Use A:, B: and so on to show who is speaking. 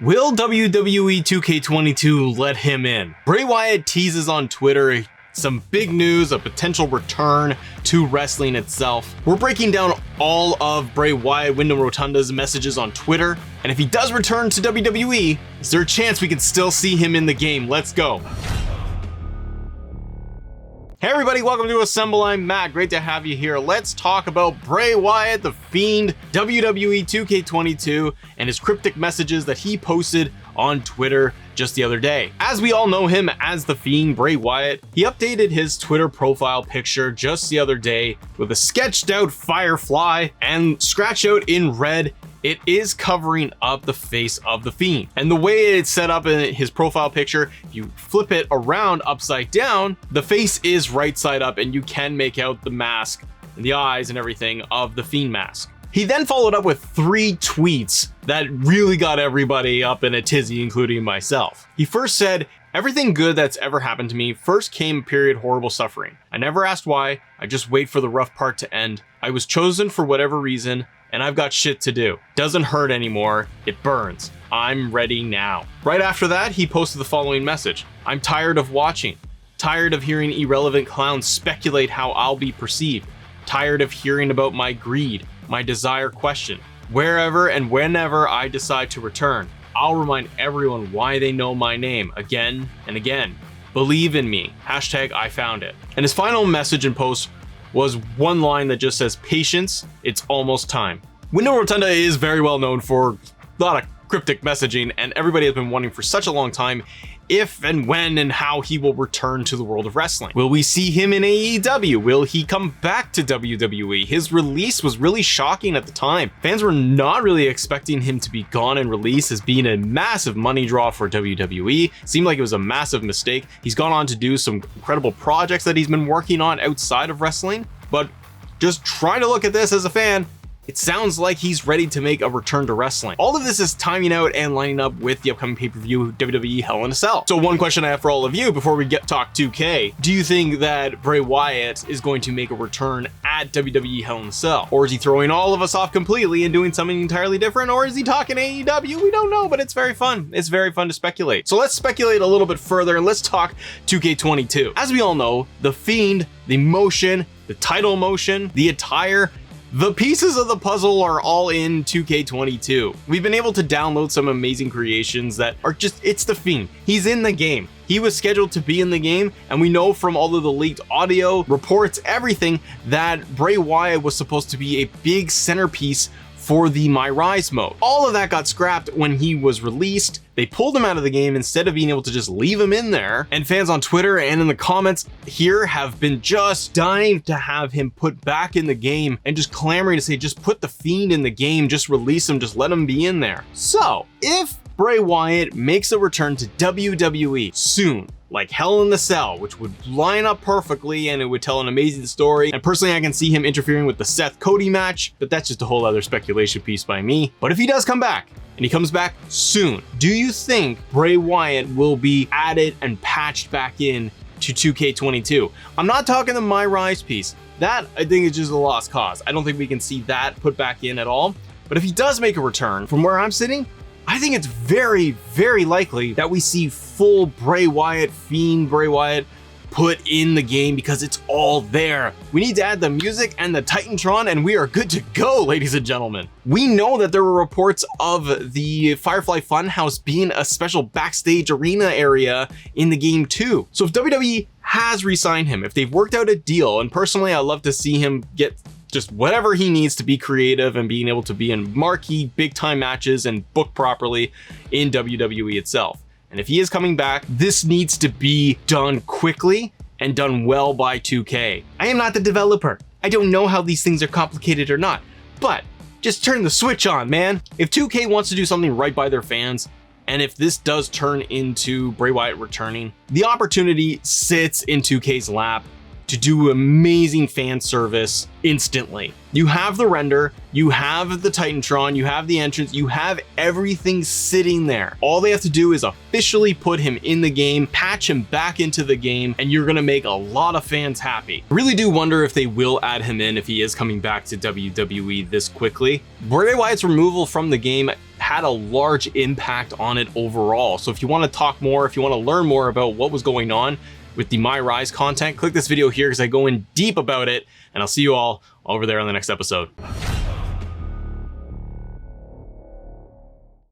A: Will WWE 2K22 let him in? Bray Wyatt teases on Twitter some big news, a potential return to wrestling itself. We're breaking down all of Bray Wyatt, Windham Rotunda's messages on Twitter, and if he does return to WWE, is there a chance we can still see him in the game? Let's go. Hey everybody, welcome to Assemble. I'm Matt. Great to have you here. Let's talk about Bray Wyatt, the Fiend, WWE 2K22, and his cryptic messages that he posted on Twitter just the other day. As we all know him as the Fiend, Bray Wyatt, he updated his Twitter profile picture just the other day with a sketched out firefly and scratch out in red. It is covering up the face of the Fiend. And the way it's set up in his profile picture, if you flip it around upside down, the face is right side up and you can make out the mask and the eyes and everything of the Fiend mask. He then followed up with 3 tweets that really got everybody up in a tizzy, including myself. He first said, "Everything good that's ever happened to me first came period horrible suffering. I never asked why, I just wait for the rough part to end. I was chosen for whatever reason, and I've got shit to do. Doesn't hurt anymore, it burns. I'm ready now." Right after that, he posted the following message. "I'm tired of watching. Tired of hearing irrelevant clowns speculate how I'll be perceived. Tired of hearing about my greed, my desire questioned. Wherever and whenever I decide to return, I'll remind everyone why they know my name again and again. Believe in me. Hashtag I found it." And his final message and post was one line that just says, "Patience, it's almost time." Windham Rotunda is very well known for a lot of cryptic messaging, and everybody has been wondering for such a long time if and when and how he will return to the world of wrestling. Will we see him in AEW? Will he come back to WWE? His release was really shocking at the time. Fans were not really expecting him to be gone and released, as being a massive money draw for WWE. Seemed like it was a massive mistake. He's gone on to do some incredible projects that he's been working on outside of wrestling, but just trying to look at this as a fan, it sounds like he's ready to make a return to wrestling. All of this is timing out and lining up with the upcoming pay-per-view WWE Hell in a Cell. So one question I have for all of you before we talk 2K, do you think that Bray Wyatt is going to make a return at WWE Hell in a Cell? Or is he throwing all of us off completely and doing something entirely different? Or is he talking AEW? We don't know, but it's very fun. It's very fun to speculate. So let's speculate a little bit further and let's talk 2K22. As we all know, the Fiend, the motion, the title motion, the attire, the pieces of the puzzle are all in 2K22. We've been able to download some amazing creations that are just, it's the Fiend. He's in the game. He was scheduled to be in the game, and we know from all of the leaked audio, reports, everything, that Bray Wyatt was supposed to be a big centerpiece for the My Rise mode. All of that got scrapped when he was released. They pulled him out of the game instead of being able to just leave him in there. And fans on Twitter and in the comments here have been just dying to have him put back in the game and just clamoring to say, just put the Fiend in the game, just release him, just let him be in there. So if Bray Wyatt makes a return to WWE soon, like Hell in the Cell, which would line up perfectly and it would tell an amazing story. And personally, I can see him interfering with the Seth Cody match, but that's just a whole other speculation piece by me. But if he does come back, and he comes back soon, do you think Bray Wyatt will be added and patched back in to 2K22? I'm not talking the My Rise piece. That, I think, is just a lost cause. I don't think we can see that put back in at all. But if he does make a return, from where I'm sitting, I think it's very, very likely that we see full Bray Wyatt, Fiend Bray Wyatt put in the game, because it's all there. We need to add the music and the Titantron and we are good to go, ladies and gentlemen. We know that there were reports of the Firefly Funhouse being a special backstage arena area in the game too. So if WWE has re-signed him, if they've worked out a deal, and personally I'd love to see him get just whatever he needs to be creative and being able to be in marquee big time matches and book properly in WWE itself. And if he is coming back, this needs to be done quickly and done well by 2K. I am not the developer. I don't know how these things are complicated or not, but just turn the switch on, man. If 2K wants to do something right by their fans, and if this does turn into Bray Wyatt returning, the opportunity sits in 2K's lap to do amazing fan service instantly. You have the render, you have the Titantron, you have the entrance, you have everything sitting there. All they have to do is officially put him in the game, patch him back into the game, and you're gonna make a lot of fans happy. I really do wonder if they will add him in if he is coming back to WWE this quickly. Bray Wyatt's removal from the game had a large impact on it overall. So if you want to talk more, if you want to learn more about what was going on with the My Rise content, click this video here because I go in deep about it, and I'll see you all over there on the next episode.